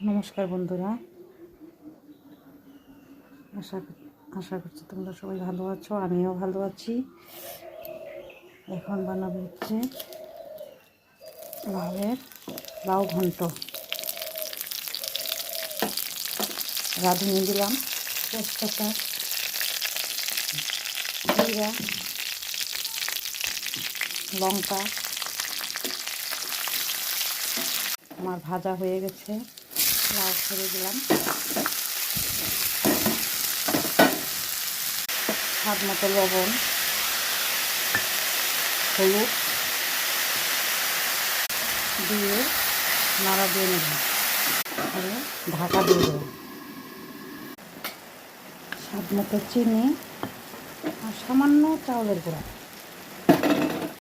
নমস্কার বন্ধুরা, আশা আশা করছি তোমরা সবাই ভালো আছো। আমিও ভালো আছি। এখন বানাবো হচ্ছে লাউ ঘন্ট। রাঁধুনি দিলাম তেজপাতা, জিরা, লঙ্কা। আমার ভাজা হয়ে গেছে, লাউ ছেড়ে দিলাম। স্বাদ মতো লবণ, হলুদ দিয়ে নাড়া দিয়ে নেব, ঢাকা দিয়ে দেব। স্বাদ মতো চিনি আর সামান্য চাউলের গুঁড়া।